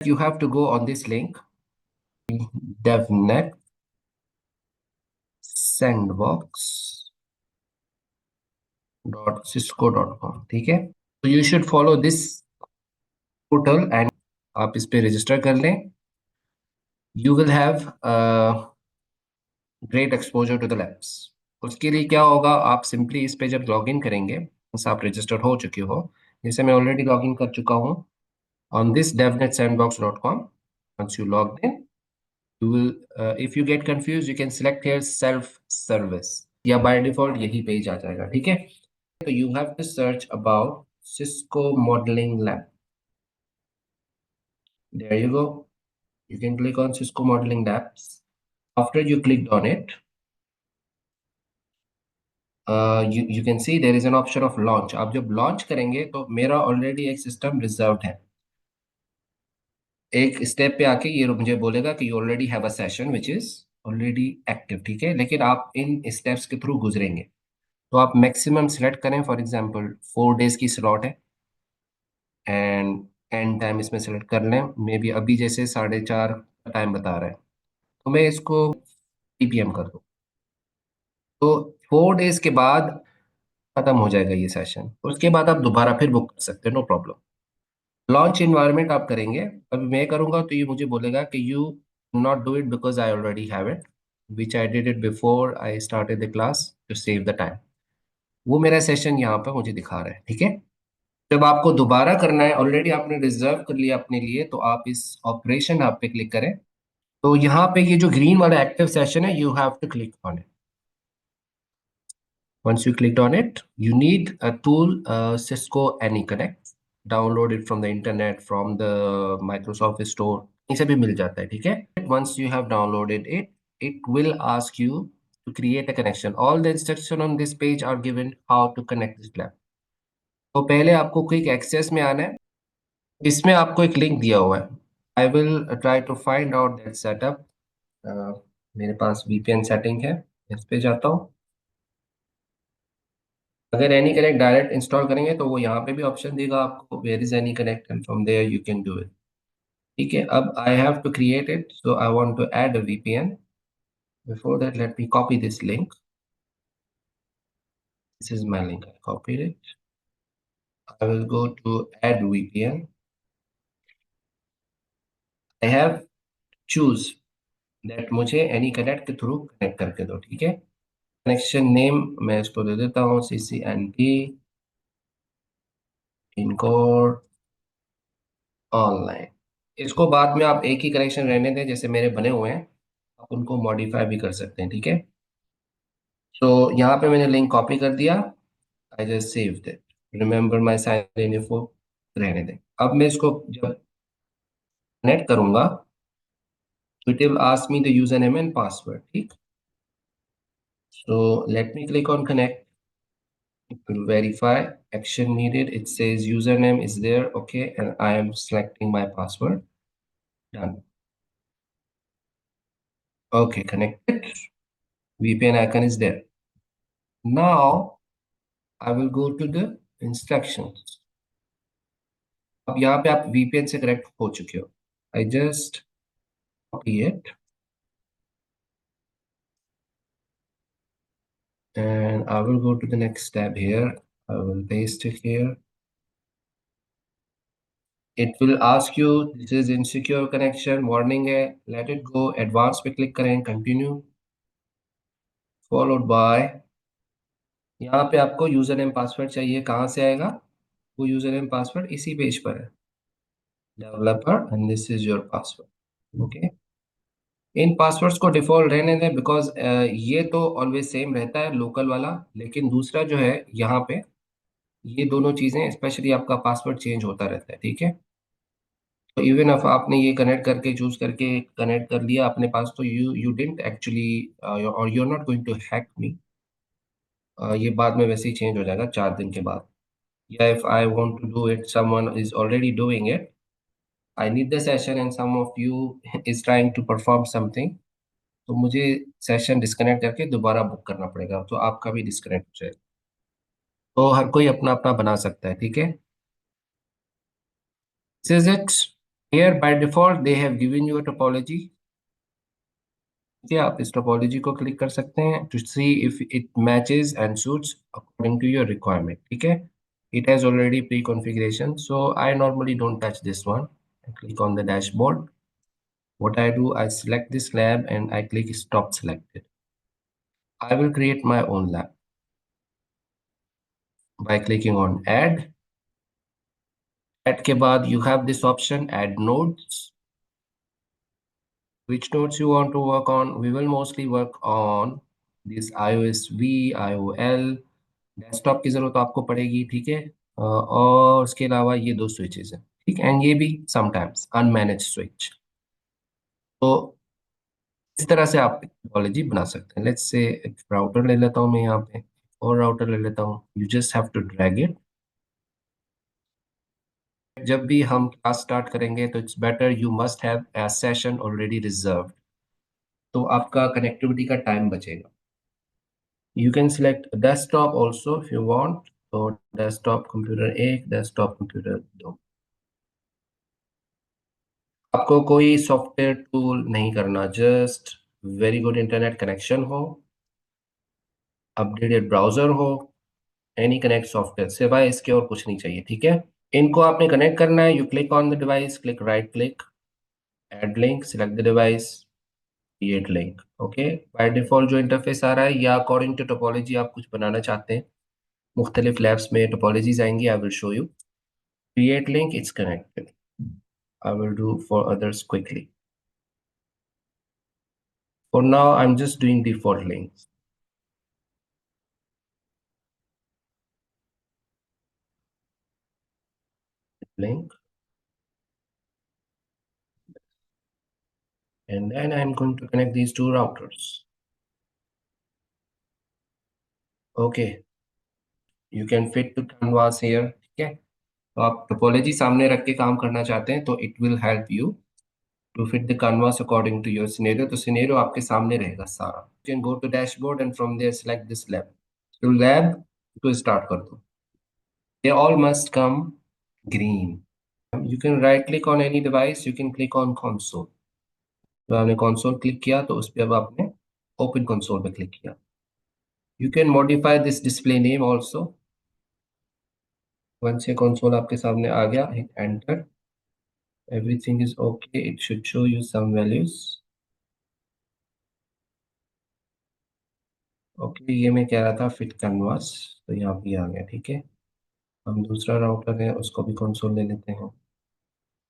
You have to go on this link, devnet sandbox.cisco.com, ठीक है। तो you should follow this portal and आप इस पे रजिस्टर कर लें। You will have great exposure to the labs. उसके लिए क्या होगा, आप सिंपली इस पे जब लॉग इन करेंगे, once आप रजिस्टर हो चुके हो, जैसे मैं ऑलरेडी लॉग इन कर चुका हूँ on this devnetsandbox.com. Once you logged in, you will if you get confused, you can select here self service, या by default यही पेज आ जाएगा, ठीक है। तो you have to search about Cisco Modeling Lab. There you go. You can click on Cisco Modeling Labs. After you clicked on it, you can see there is an option of launch. आप जब launch करेंगे तो मेरा already एक system reserved है। एक step पे आके ये मुझे बोलेगा कि you already have a session which is already active, ठीक है। लेकिन आप इन स्टेप्स के थ्रू गुजरेंगे तो आप मैक्सिमम सिलेक्ट करें। फॉर एग्जांपल 4 डेज की स्लॉट है एंड एंड टाइम इसमें सेलेक्ट कर लें। मे बी अभी जैसे 4:30 का टाइम बता रहा है तो मैं इसको 3 PM कर दूँ, तो 4 डेज के बाद खत्म हो जाएगा ये सेशन। उसके बाद आप दोबारा फिर बुक कर सकते हैं, नो प्रॉब्लम। लॉन्च इन्वायरमेंट आप करेंगे, अभी मैं करूंगा तो ये मुझे बोलेगा कि you not do it because I already have it which I did it before I started the class to save the time. वो मेरा सेशन यहाँ पे मुझे दिखा रहा है, ठीक है। जब आपको दोबारा करना है, ऑलरेडी आपने रिजर्व कर लिया अपने लिए, तो आप इस ऑपरेशन आप पे क्लिक करें। तो यहाँ पे ये जो ग्रीन वाला एक्टिव सेशन है, you have to click on it. Once you clicked on it, you need a tool, Cisco AnyConnect. Download it from the internet, from the Microsoft Store. कहीं से भी मिल जाता है, ठीक है। Once you have downloaded it, it will ask you to create a connection. All the instructions on this page are given how to connect this lab. तो पहले आपको क्विक एक्सेस में आना है। इसमें आपको एक लिंक दिया हुआ है। I will try to find out that setup. मेरे पास VPN सेटिंग है, इस पे जाता हूँ। अगर एनी कनेक्ट डायरेक्ट इंस्टॉल करेंगे तो वो यहाँ पे भी ऑप्शन देगा आपको, where is AnyConnect, and from there you can do it, ठीक है। अब I have to create it, so I want to add a VPN. Before that let me copy this link. This is my link, I copied it. I will go to add VPN. I have choose that मुझे AnyConnect के through connect करके दो, ठीक है। Connection name मैं इसको दे देता हूँ CCNP इनकोड ऑनलाइन। इसको बाद में आप एक ही कनेक्शन रहने दें, जैसे मेरे बने हुए हैं, आप उनको मॉडिफाई भी कर सकते हैं, ठीक है। तो यहाँ पे मैंने लिंक कॉपी कर दिया। I just saved it. Remember my sign in info रहने दें। अब मैं इसको जब कनेक्ट करूंगा, it will ask me the user name and password, ठीक। So let me click on connect. It will verify action needed. It says username is there, okay, and I am selecting my password. Done. Okay, connected. VPN icon is there. Now I will go to the instructions. अब यहाँ पे आप VPN से connect हो चुके हो। I just copy it and I will go to the next tab here. I will paste it here. It will ask you this is insecure connection, warning है, let it go, advanced पे click करें, continue, followed by यहाँ पे आपको user name password चाहिए। कहाँ से आएगा वो यूजर नेम पासवर्ड? इसी पेज पर है, developer, and this is your password, okay. In passwords को डिफॉल्ट रहने दें बिकॉज ये तो ऑलवेज सेम रहता है लोकल वाला, लेकिन दूसरा जो है यहाँ पे ये दोनों चीजें स्पेशली आपका पासवर्ड चेंज होता रहता है, ठीक है। तो इवन अफ आपने ये कनेक्ट करके चूज करके कनेक्ट कर लिया अपने पास, तो यू डिडंट एक्चुअली और you are not going to hack me. ये बाद में वैसे ही चेंज हो जाएगा 4 दिन के बाद। या if I want to do it, someone is already doing it, I need the session and some of you is trying to perform something, तो मुझे सेशन डिस्कनेक्ट करके दोबारा बुक करना पड़ेगा, तो आपका भी डिस्कनेक्ट हो जाएगा। तो हर कोई अपना अपना बना सकता है, ठीक है। This is it. Here by default they have given you a topology. ठीक है, आप इस टोपोलॉजी को क्लिक कर सकते हैं to see if it matches and suits according to your requirement. ठीक है, it has already pre-configuration, so I normally don't touch this one. I click on the dashboard. What I do, I select this lab and I click stop selected. I will create my own lab by clicking on add. Add के बाद you have this option add nodes. Which nodes you want to work on? We will mostly work on this iOS V, IOL. Desktop की जरूरत आपको पड़ेगी. ठीक है, और उसके अलावा ये दो स्विचेस हैं. ठीक, एंड ये भी समटाइम्स अनमैनेज स्विच. तो इस तरह से आप टोपोलॉजी बना सकते हैं. लेट्स से एक राउटर ले लेता हूँ मैं यहाँ पे, और राउटर ले लेता हूँ. You just have to drag it. जब भी हम क्लास स्टार्ट करेंगे तो it's better you must have a session already reserved, तो आपका कनेक्टिविटी का टाइम बचेगा. You can select desktop also if you want. तो डेस्कटॉप कंप्यूटर एक, डेस्कटॉप कंप्यूटर दो. आपको कोई सॉफ्टवेयर टूल नहीं करना, just very good internet connection हो, अपडेटेड ब्राउजर हो, एनी कनेक्ट सॉफ्टवेयर, सिवाय इसके और कुछ नहीं चाहिए. ठीक है, इनको आपने कनेक्ट करना है. You click on the device, click right click, add link, select the device, create link. Okay, by default जो इंटरफेस आ रहा है या अकॉर्डिंग टू टोपोलॉजी आप कुछ बनाना चाहते हैं, मुख्तलिफ लैब्स में टोपोलॉजीज आएंगी. I will show you. Create link, it's connected. I will do for others quickly. For now, I'm just doing default links. Link, and then I'm going to connect these two routers. Okay, you can fit to canvas here. ठीक है, तो आप topology सामने रख के काम करना चाहते हैं तो it will help you to fit the canvas according to your scenario. तो scenario आपके सामने रहेगा सारा. You can go to dashboard and from there select this lab. तो lab को start कर दो. They all must come green. You can right click on any device. You can click on console. तो आपने console क्लिक किया तो उस पर अब आपने open console पे क्लिक किया. You can modify this display name also. Once ये console आपके सामने आ गया, hit enter. Everything is okay. It should show you some values. Okay, ये मैं कह रहा था fit canvas, तो यहाँ पे आ गया. ठीक है, हम दूसरा राउटर है उसको भी console ले लेते हैं.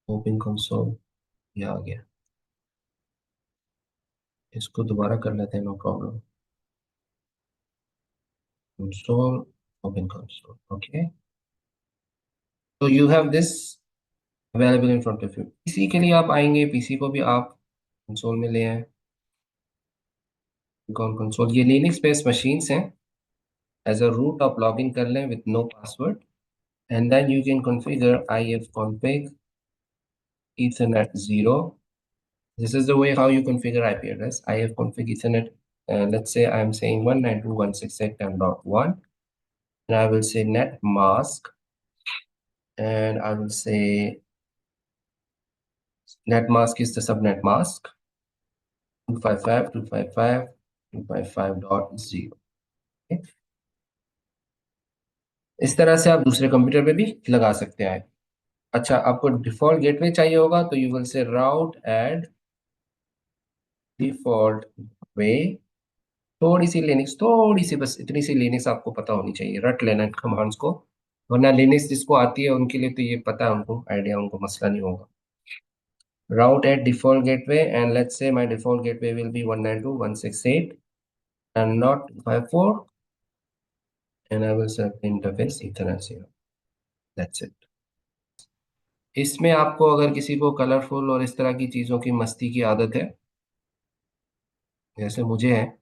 Open console, ये आ गया. इसको दोबारा कर लेते हैं, no problem. Console, open console. Okay, so you have this available in front of you. PC के लिए आप आएंगे, पीसी को भी आप कंसोल में ले आए. कौन कंसोल, ये लिनक्स बेस्ड मशीन्स हैं. एज अ रूट आप लॉग इन कर लें with no password, and then you can configure ifconfig ethernet 0. This is the way how you configure IP address. ifconfig ethernet, let's say I'm saying 192.168.10.1, and I will say net mask, and I will say net mask is the subnet mask 255.255.255.0. इस तरह से आप दूसरे computer पे भी लगा सकते हैं. अच्छा, आपको डिफॉल्ट गेटवे चाहिए होगा तो you will say route add default वे. थोड़ी सी लिनक्स, थोड़ी सी, बस इतनी सी लिनक्स आपको पता होनी चाहिए, रट लेना कमांड्स को. वरना लिनक्स जिसको आती है उनके लिए तो ये पता है, उनको आइडिया, उनको मसला नहीं होगा. Route at default gateway, and let's say my default gateway will be 192.168 and not 254, and I will set the interface Ethernet 0. That's it. इसमें आपको अगर किसी को कलरफुल और इस तरह की चीज़ों की मस्ती की आदत है, जैसे मुझे है,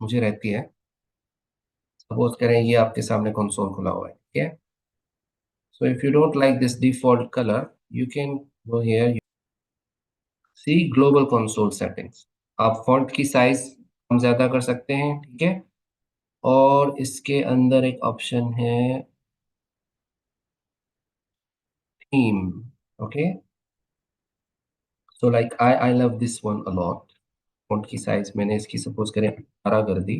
मुझे रहती है. सपोज करें ये आपके सामने कंसोल खुला हुआ है. ठीक है, so if you don't like this default colour, you can go here, see global console settings. आप फॉन्ट की साइज कम ज़्यादा कर सकते हैं. ठीक है, और इसके अंदर एक ऑप्शन है theme. Okay, so like I love this one a lot. Font की साइज मैंने इसकी सपोज करें 18 कर दी,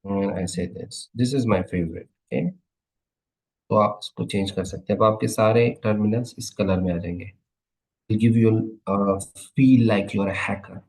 एंड आई से this is my favourite. Okay, तो आप इसको चेंज कर सकते हैं। अब आपके सारे टर्मिनल्स इस कलर में आ जाएंगे। Will give you feel like you are a hacker.